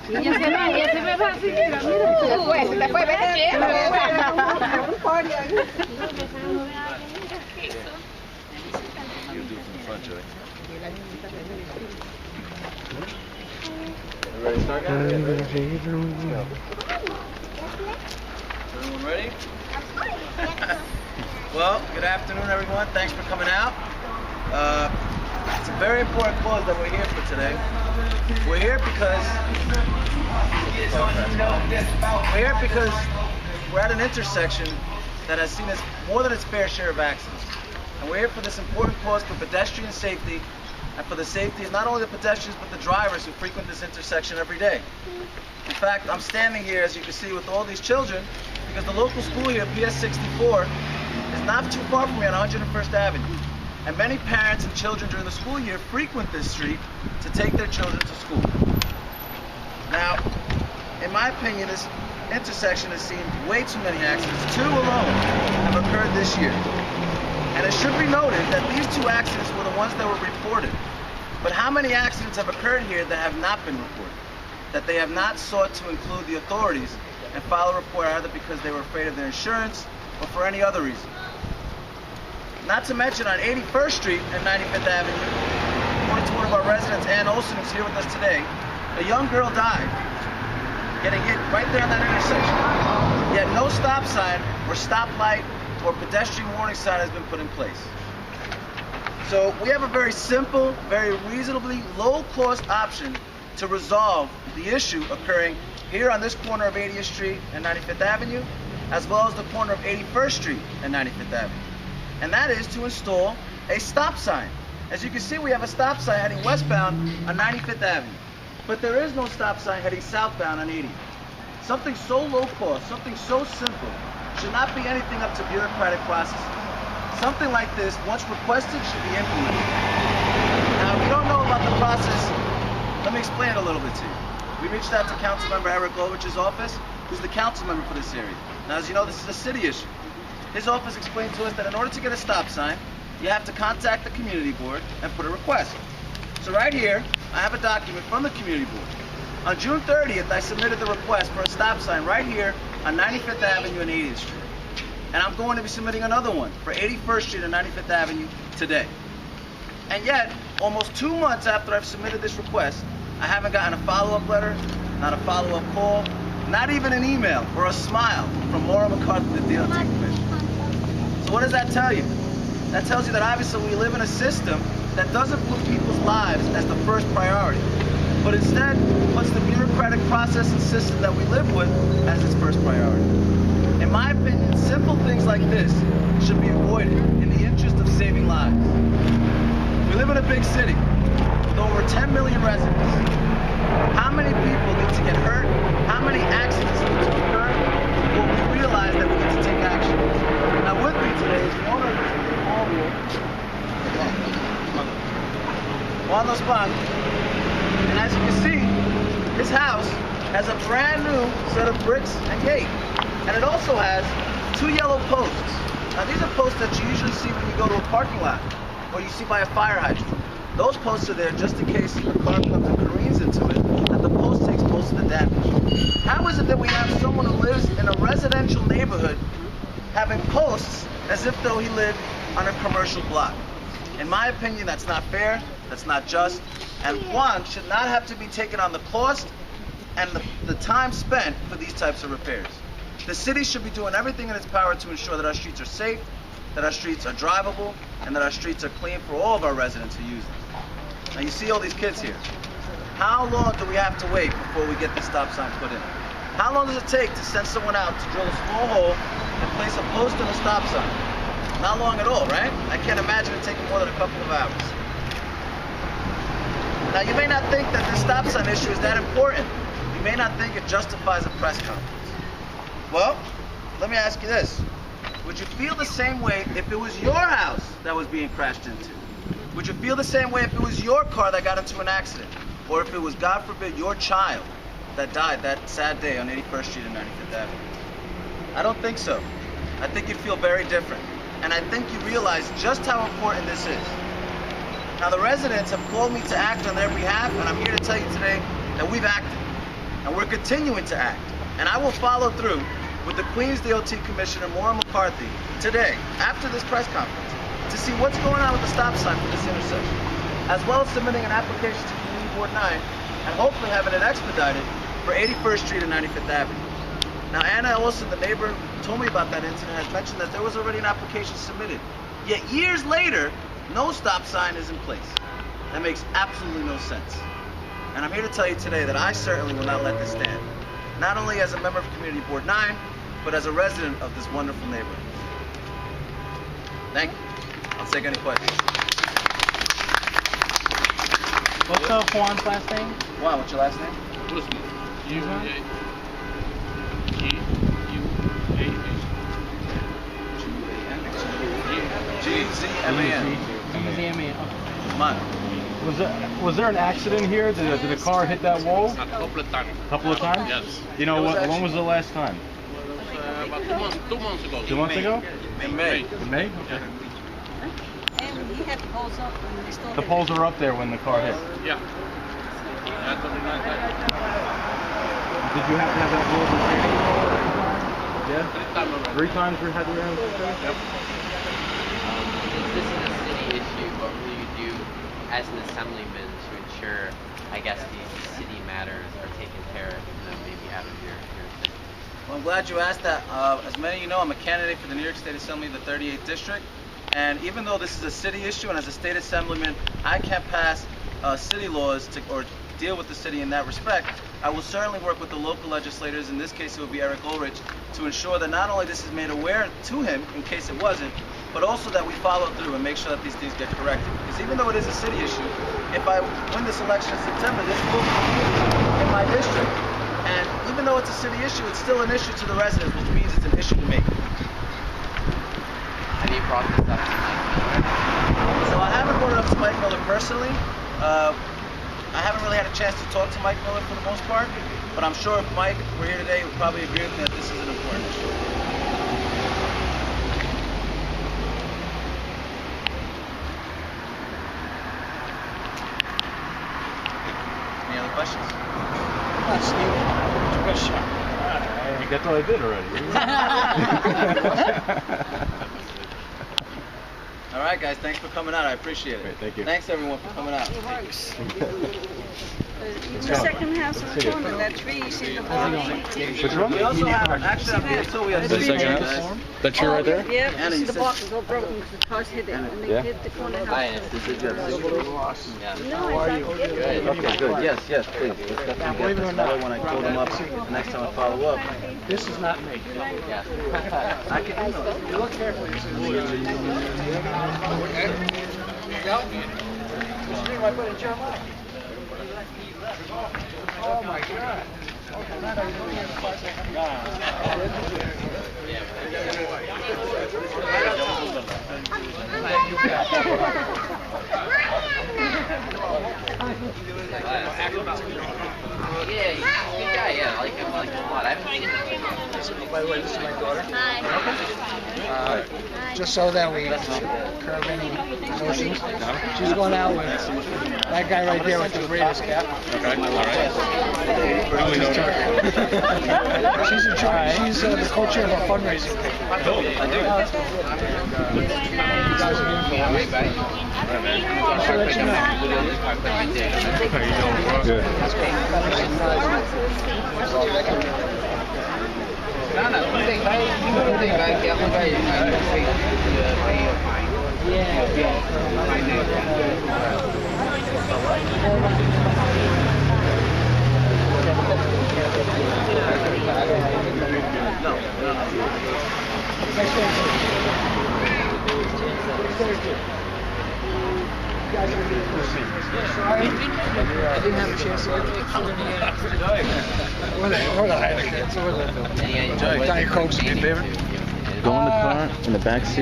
Ya se me va así, mira. Se te fue, vete. Un party ahí. You'll do it from the front, Joey. Ready to start, guys? Everyone ready? Well, good afternoon, everyone. Thanks for coming out. It's a very important cause that we're here for today. We're here because we're at an intersection that has seen more than its fair share of accidents. And we're here for this important cause for pedestrian safety and for the safety of not only the pedestrians but the drivers who frequent this intersection every day. In fact, I'm standing here, as you can see, with all these children because the local school here, PS 64, is not too far from me on 101st Avenue. And many parents and children during the school year frequent this street to take their children to school. Now, in my opinion, this intersection has seen way too many accidents. 2 alone have occurred this year. And it should be noted that these 2 accidents were the ones that were reported. But how many accidents have occurred here that have not been reported? That they have not sought to include the authorities and file a report either because they were afraid of their insurance or for any other reason. Not to mention on 81st Street and 95th Avenue, according to one of our residents, Ann Olson, who's here with us today, a young girl died getting hit right there on that intersection. Yet no stop sign or stoplight or pedestrian warning sign has been put in place. So we have a very simple, very reasonably low-cost option to resolve the issue occurring here on this corner of 80th Street and 95th Avenue, as well as the corner of 81st Street and 95th Avenue. And that is to install a stop sign. As you can see, we have a stop sign heading westbound on 95th Avenue, but there is no stop sign heading southbound on 80th. Something so low cost, something so simple, should not be anything up to bureaucratic processes. Something like this, once requested, should be implemented. Now, if you don't know about the process, let me explain it a little bit to you. We reached out to Councilmember Eric Lovich's office, who's the council member for this area. Now, as you know, this is a city issue. His office explained to us that in order to get a stop sign, you have to contact the community board and put a request. So right here, I have a document from the community board. On June 30th, I submitted the request for a stop sign right here on 95th Avenue and 80th Street. And I'm going to be submitting another one for 81st Street and 95th Avenue today. And yet, almost 2 months after I've submitted this request, I haven't gotten a follow-up letter, not a follow-up call, not even an email or a smile from Laura McCarthy, the DOT commissioner. So what does that tell you? That tells you that obviously we live in a system that doesn't put people's lives as the first priority, but instead puts the bureaucratic process and system that we live with as its first priority. In my opinion, simple things like this should be avoided in the interest of saving lives. We live in a big city with over 10 million residents. How many people need to get hurt? How many accidents need to occur before we realize that we need to take action? Now with me today is the owner of this small room, Juan Los Bancos. And as you can see, his house has a brand new set of bricks and gate. And it also has 2 yellow posts. Now these are posts that you usually see when you go to a parking lot or you see by a fire hydrant. Those posts are there just in case a car comes and careens into it, that the post takes most of the damage. How is it that we have someone who lives in a residential neighborhood having posts as if though he lived on a commercial block? In my opinion, that's not fair, that's not just, and Juan should not have to be taken on the cost and the time spent for these types of repairs. The city should be doing everything in its power to ensure that our streets are safe, that our streets are drivable, and that our streets are clean for all of our residents who use them. Now you see all these kids here. How long do we have to wait before we get the stop sign put in? How long does it take to send someone out to drill a small hole and place a post and a stop sign? Not long at all, right? I can't imagine it taking more than a couple of hours. Now you may not think that the stop sign issue is that important. You may not think it justifies a press conference. Well, let me ask you this. Would you feel the same way if it was your house that was being crashed into? Would you feel the same way if it was your car that got into an accident? Or if it was, God forbid, your child that died that sad day on 81st Street and 95th Avenue? I don't think so. I think you'd feel very different. And I think you realize just how important this is. Now the residents have called me to act on their behalf, and I'm here to tell you today that we've acted. and we're continuing to act. And I will follow through with the Queens DOT Commissioner, Maura McCarthy, today, after this press conference, to see what's going on with the stop sign for this intersection, as well as submitting an application to Community Board 9, and hopefully having it expedited for 81st Street and 95th Avenue. Now, Anna Olson, the neighbor who told me about that incident, has mentioned that there was already an application submitted. Yet years later, no stop sign is in place. That makes absolutely no sense. And I'm here to tell you today that I certainly will not let this stand. Not only as a member of Community Board 9, but as a resident of this wonderful neighborhood. Thank you. I'll take any questions. What's Juan's last name? Juan, what's your last name? G-Z-M-A-N. G-Z-M-A-N. Come on. Was there an accident here? Did the car hit that wall? A couple of times. A couple of times? Yes. You know what? When was the last time? About 2 months ago. 2 months ago? In May. In May? Okay. And he had the poles up and they still. The poles were up there when the car hit. Yeah. Did you have to have that wall retaining wall every time? Yeah. 3 times we had to have it. Yep. Since this is a city issue, what will you do as an assemblyman to ensure, I guess, these city matters are taken care of, maybe out of your jurisdiction? Well, I'm glad you asked that. As many of you know, I'm a candidate for the New York State Assembly of the 38th District. And even though this is a city issue, and as a state assemblyman, I can't pass city laws or deal with the city in that respect, I will certainly work with the local legislators, in this case it would be Eric Ulrich, to ensure that not only this is made aware to him, in case it wasn't, but also that we follow through and make sure that these things get corrected. Because even though it is a city issue, if I win this election in September, this will be in my district. And even though it's a city issue, it's still an issue to the residents, which means it's an issue to me. Have you brought this up to Mike Miller? So I haven't brought it up to Mike Miller personally. I haven't really had a chance to talk to Mike Miller for the most part, but I'm sure if Mike were here today, he would probably agree with me that this is an important issue. Any other questions? That's what I did already. All right, guys, thanks for coming out. I appreciate it. Great, thank you. Thanks, everyone, for coming out. The second house on the corner, that tree, you see the bottom? Which one? We also have, actually, I'm here too. We have The second house? That tree right there? Yeah, Anna, you you see the said- block is all broken because the cars hit it and they Yeah. hit the corner house. Hi, this is No, it's not. Okay, good. Yes, please. Let's definitely get this better when I call them up the next time I follow up. This is not me. Yeah. I can email it. You look carefully. This is me. This is me when I put in Jeremiah. Oh my God. Yeah, he's a good guy, yeah. I like him a lot. I haven't seen him. By the way, this is my daughter. Hi. Just so that we curb any notions. She's going out with that guy right there with the greatest cap. Okay, all right. She's in charge. She's the co-chair of our fundraising. I didn't have a chance to get the picture in the end. Diet Coke's in your favorite? Yeah. Go in the car, in the back seat.